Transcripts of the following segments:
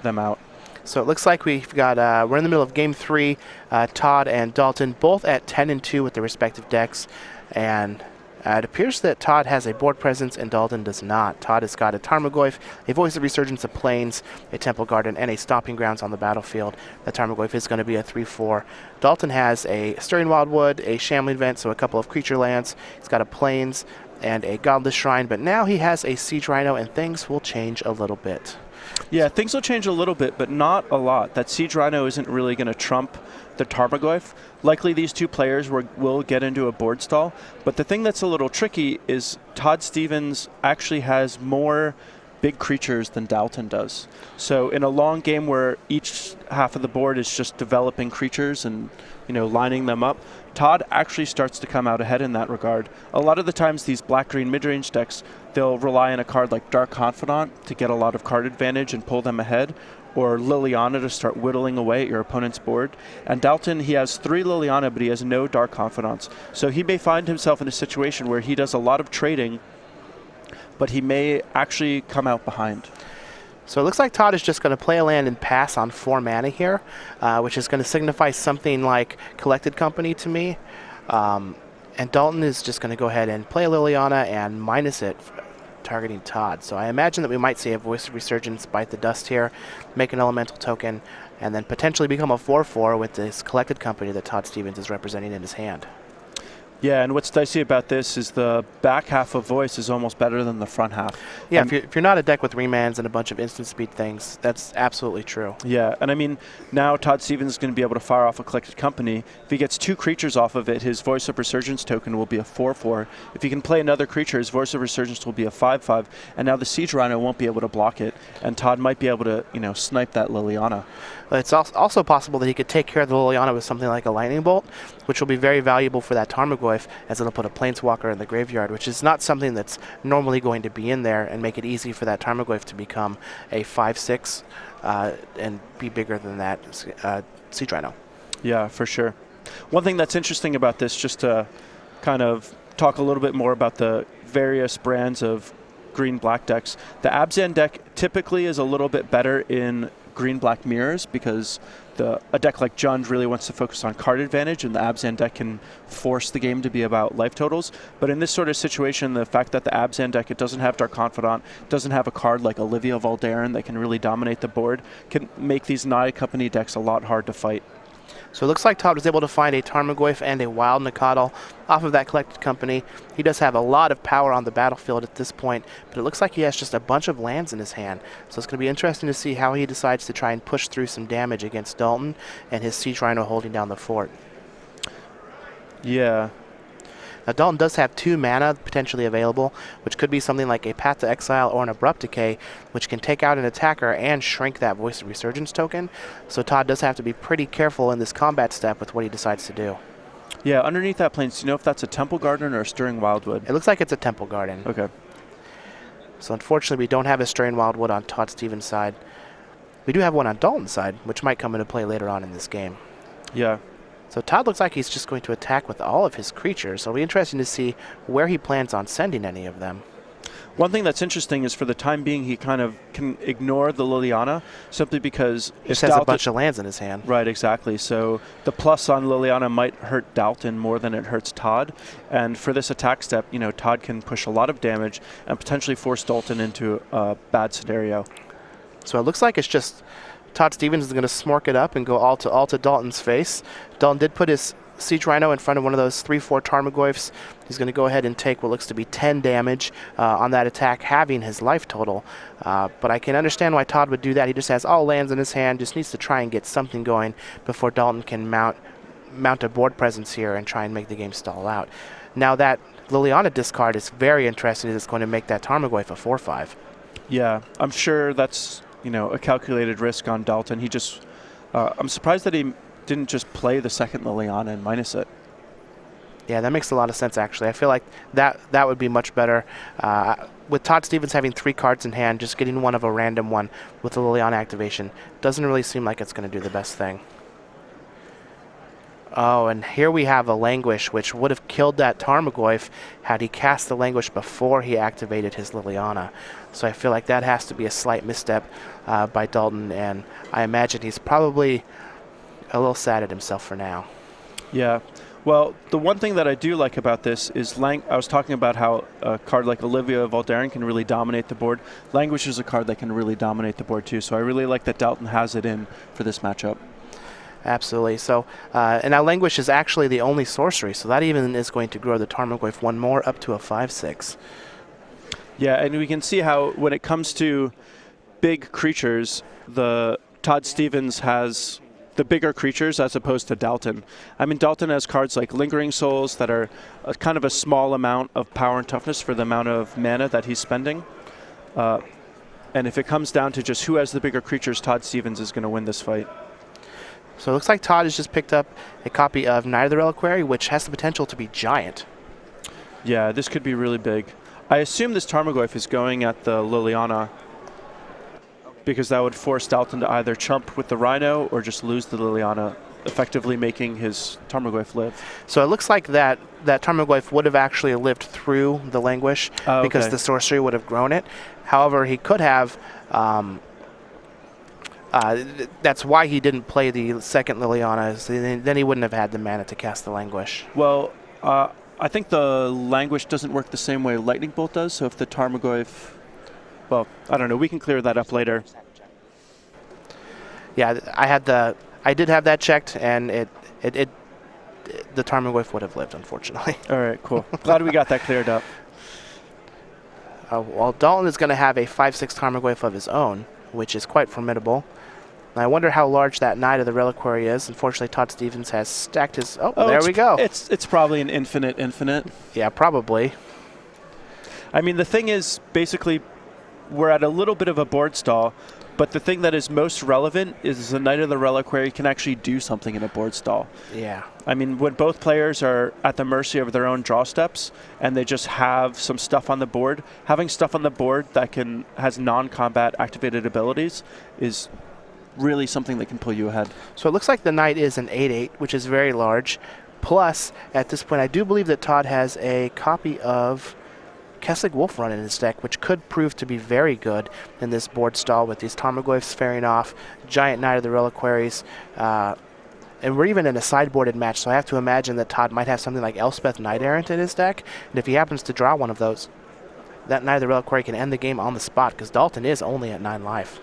them out. So it looks like we've got, we're in the middle of Game 3. Todd and Dalton both at 10-2 with their respective decks. And it appears that Todd has a board presence and Dalton does not. Todd has got a Tarmogoyf, a Voice of Resurgence of Plains, a Temple Garden, and a Stomping Grounds on the battlefield. The Tarmogoyf is going to be a 3-4. Dalton has a Stirring Wildwood, a Shambling Vent, so a couple of creature lands. He's got a Plains and a Godless Shrine, but now he has a Siege Rhino, and things will change a little bit. Yeah, things will change a little bit, but not a lot. That Siege Rhino isn't really going to trump the Tarmogoyf. Likely these two players will get into a board stall, but the thing that's a little tricky is Todd Stevens actually has more big creatures than Dalton does. So in a long game where each half of the board is just developing creatures and lining them up, Todd actually starts to come out ahead in that regard. A lot of the times these black-green mid-range decks, they'll rely on a card like Dark Confidant to get a lot of card advantage and pull them ahead, or Liliana to start whittling away at your opponent's board. And Dalton, he has 3 Liliana, but he has no Dark Confidants. So he may find himself in a situation where he does a lot of trading, but he may actually come out behind. So it looks like Todd is just going to play a land and pass on 4 mana here, which is going to signify something like Collected Company to me. And Dalton is just going to go ahead and play a Liliana and minus it, targeting Todd. So I imagine that we might see a Voice of Resurgence bite the dust here, make an elemental token, and then potentially become a 4-4 with this Collected Company that Todd Stevens is representing in his hand. Yeah, and what's dicey about this is the back half of Voice is almost better than the front half. Yeah, if you're not a deck with remands and a bunch of instant speed things, that's absolutely true. Yeah, and I mean, now Todd Stevens is going to be able to fire off a Collected Company. If he gets 2 creatures off of it, his Voice of Resurgence token will be a 4-4. If he can play another creature, his Voice of Resurgence will be a 5-5. And now the Siege Rhino won't be able to block it, and Todd might be able to, snipe that Liliana. But it's also possible that he could take care of the Liliana with something like a Lightning Bolt, which will be very valuable for that Tarmogoyf, as it'll put a Planeswalker in the graveyard, which is not something that's normally going to be in there, and make it easy for that Tarmogoyf to become a 5-6 and be bigger than that Siege Rhino. Yeah, for sure. One thing that's interesting about this, just to kind of talk a little bit more about the various brands of green-black decks, the Abzan deck typically is a little bit better in green-black mirrors because a deck like Jund really wants to focus on card advantage, and the Abzan deck can force the game to be about life totals. But in this sort of situation, the fact that the Abzan deck, it doesn't have Dark Confidant, doesn't have a card like Olivia Valdarin that can really dominate the board, can make these Naya Company decks a lot hard to fight. So it looks like Todd was able to find a Tarmogoyf and a Wild Nacatl off of that Collected Company. He does have a lot of power on the battlefield at this point, but it looks like he has just a bunch of lands in his hand. So it's going to be interesting to see how he decides to try and push through some damage against Dalton and his Siege Rhino holding down the fort. Yeah. Now Dalton does have 2 mana potentially available, which could be something like a Path to Exile or an Abrupt Decay, which can take out an attacker and shrink that Voice of Resurgence token. So Todd does have to be pretty careful in this combat step with what he decides to do. Yeah, underneath that Plains, do you know if that's a Temple Garden or a Stirring Wildwood? It looks like it's a Temple Garden. Okay. So unfortunately, we don't have a Stirring Wildwood on Todd Stevens' side. We do have one on Dalton's side, which might come into play later on in this game. Yeah. So Todd looks like he's just going to attack with all of his creatures. So it'll be interesting to see where he plans on sending any of them. One thing that's interesting is for the time being, he kind of can ignore the Liliana simply because he just has a bunch of lands in his hand. Right, exactly. So the plus on Liliana might hurt Dalton more than it hurts Todd. And for this attack step, Todd can push a lot of damage and potentially force Dalton into a bad scenario. So it looks like it's just Todd Stevens is going to smork it up and go all to Dalton's face. Dalton did put his Siege Rhino in front of one of those 3-4 Tarmogoyfs. He's going to go ahead and take what looks to be 10 damage on that attack, having his life total. But I can understand why Todd would do that. He just has all lands in his hand, just needs to try and get something going before Dalton can mount a board presence here and try and make the game stall out. Now that Liliana discard is very interesting. It's going to make that Tarmogoyf a 4-5. Yeah, I'm sure that's a calculated risk on Dalton. He just, I'm surprised that he didn't just play the second Liliana and minus it. Yeah, that makes a lot of sense, actually. I feel like that would be much better. With Todd Stevens having 3 cards in hand, just getting one of a random one with the Liliana activation doesn't really seem like it's going to do the best thing. Oh, and here we have a Languish, which would have killed that Tarmogoyf had he cast the Languish before he activated his Liliana. So I feel like that has to be a slight misstep by Dalton, and I imagine he's probably a little sad at himself for now. Yeah. Well, the one thing that I do like about this is I was talking about how a card like Olivia Voldaren can really dominate the board. Languish is a card that can really dominate the board too, so I really like that Dalton has it in for this matchup. Absolutely. So, and now Languish is actually the only sorcery, so that even is going to grow the Tarmogoyf one more up to a 5/6. Yeah, and we can see how when it comes to big creatures, the Todd Stevens has the bigger creatures as opposed to Dalton. I mean, Dalton has cards like Lingering Souls that are kind of a small amount of power and toughness for the amount of mana that he's spending. And if it comes down to just who has the bigger creatures, Todd Stevens is going to win this fight. So it looks like Todd has just picked up a copy of Knight of the Reliquary, which has the potential to be giant. Yeah, this could be really big. I assume this Tarmogoyf is going at the Liliana because that would force Dalton to either chump with the Rhino or just lose the Liliana, effectively making his Tarmogoyf live. So it looks like that Tarmogoyf would have actually lived through the Languish because the sorcery would have grown it. However, he could have... that's why he didn't play the second Liliana. Then he wouldn't have had the mana to cast the Languish. Well, I think the Languish doesn't work the same way Lightning Bolt does. So if the Tarmogoyf, well, I don't know. We can clear that up later. Yeah, I did have that checked, and the Tarmogoyf would have lived, unfortunately. All right, cool. Glad we got that cleared up. Well, Dalton is going to have a 5/6 Tarmogoyf of his own, which is quite formidable. And I wonder how large that Knight of the Reliquary is. Unfortunately, Todd Stevens has stacked his... Oh, there we go. It's probably an infinite. Yeah, probably. I mean, the thing is, basically, we're at a little bit of a board stall, but the thing that is most relevant is the Knight of the Reliquary can actually do something in a board stall. Yeah. I mean, when both players are at the mercy of their own draw steps and they just have some stuff on the board, having stuff on the board that has non-combat activated abilities is really something that can pull you ahead. So it looks like the Knight is an 8/8, which is very large. Plus, at this point, I do believe that Todd has a copy of Kessig Wolfrun in his deck, which could prove to be very good in this board stall with these Tarmogoyfs faring off, Giant Knight of the Reliquaries, and we're even in a sideboarded match, so I have to imagine that Todd might have something like Elspeth Knight Errant in his deck, and if he happens to draw one of those, that Knight of the Reliquary can end the game on the spot, because Dalton is only at 9 life.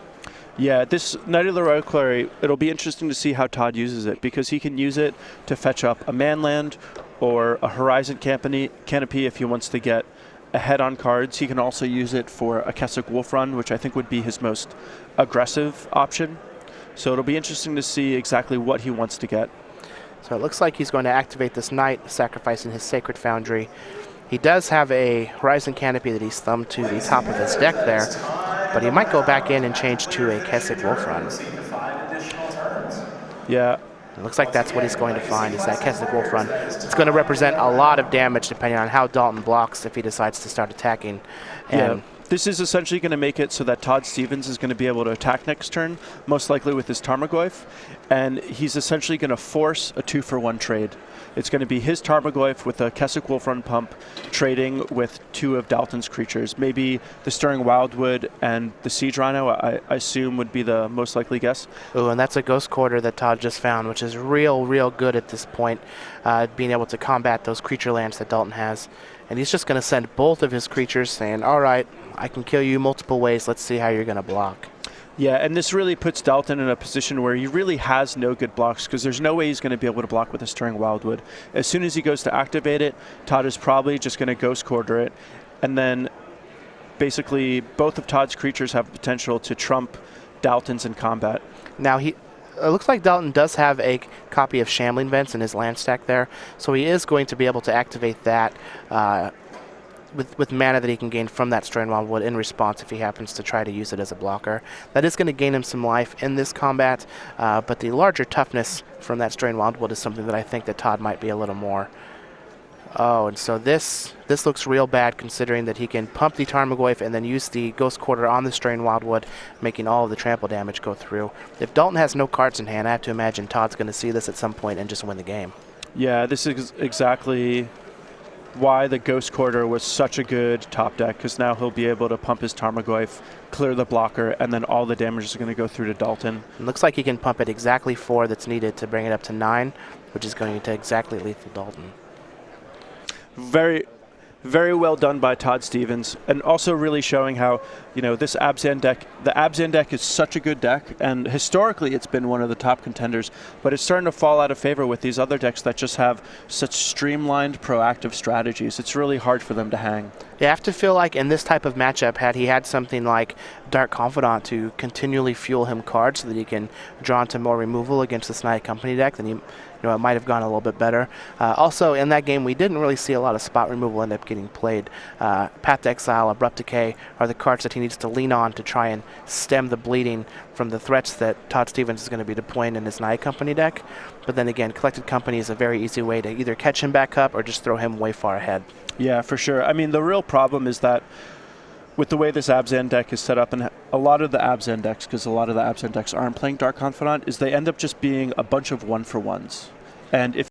Yeah, this Knight of the Reliquary, it'll be interesting to see how Todd uses it, because he can use it to fetch up a manland or a Horizon Canopy if he wants to get ahead on cards. He can also use it for a Kessig Wolfrun, which I think would be his most aggressive option. So it'll be interesting to see exactly what he wants to get. So it looks like he's going to activate this Knight, sacrificing his Sacred Foundry. He does have a Horizon Canopy that he's thumbed to the top of his deck there, but he might go back in and change to a Kessig Wolfrun. Yeah. It looks like that's what he's going to find, is that Kessig Wolfrun. It's going to represent a lot of damage depending on how Dalton blocks if he decides to start attacking. And yeah. This is essentially going to make it so that Todd Stevens is going to be able to attack next turn, most likely with his Tarmogoyf, and he's essentially going to force a 2-for-1 trade. It's going to be his Tarmogoyf with a Kessig Wolfrun pump trading with 2 of Dalton's creatures. Maybe the Stirring Wildwood and the Siege Rhino, I assume, would be the most likely guess. Ooh, and that's a Ghost Quarter that Todd just found, which is real good at this point, being able to combat those creature lands that Dalton has. And he's just going to send both of his creatures saying, all right, I can kill you multiple ways. Let's see how you're going to block. Yeah, and this really puts Dalton in a position where he really has no good blocks because there's no way he's going to be able to block with a Stirring Wildwood. As soon as he goes to activate it, Todd is probably just going to Ghost Quarter it. And then basically both of Todd's creatures have potential to trump Dalton's in combat. Now, it looks like Dalton does have a copy of Shambling Vents in his land stack there, so he is going to be able to activate that with mana that he can gain from that Stirring Wildwood in response if he happens to try to use it as a blocker. That is going to gain him some life in this combat, but the larger toughness from that Stirring Wildwood is something that I think that Todd might be a little more Oh, and so this looks real bad considering that he can pump the Tarmogoyf and then use the Ghost Quarter on the Strain Wildwood, making all of the trample damage go through. If Dalton has no cards in hand, I have to imagine Todd's going to see this at some point and just win the game. Yeah, this is exactly why the Ghost Quarter was such a good top deck, because now he'll be able to pump his Tarmogoyf, clear the blocker, and then all the damage is going to go through to Dalton. It looks like he can pump it exactly 4 that's needed to bring it up to 9, which is going to exactly lethal Dalton. Very, very well done by Todd Stevens, and also really showing how, this Abzan deck, the Abzan deck is such a good deck, and historically it's been one of the top contenders, but it's starting to fall out of favor with these other decks that just have such streamlined, proactive strategies. It's really hard for them to hang. You have to feel like in this type of matchup, had he had something like Dark Confidant to continually fuel him cards so that he can draw into more removal against the Snide Company deck, then it might have gone a little bit better. Also, in that game, we didn't really see a lot of spot removal end up getting played. Path to Exile, Abrupt Decay are the cards that he needs to lean on to try and stem the bleeding from the threats that Todd Stevens is going to be deploying in his Snide Company deck. But then again, Collected Company is a very easy way to either catch him back up or just throw him way far ahead. Yeah, for sure. I mean, the real problem is that with the way this Abzan deck is set up, and a lot of the Abzan decks, because a lot of the Abzan decks aren't playing Dark Confidant, is they end up just being a bunch of 1-for-1s. And if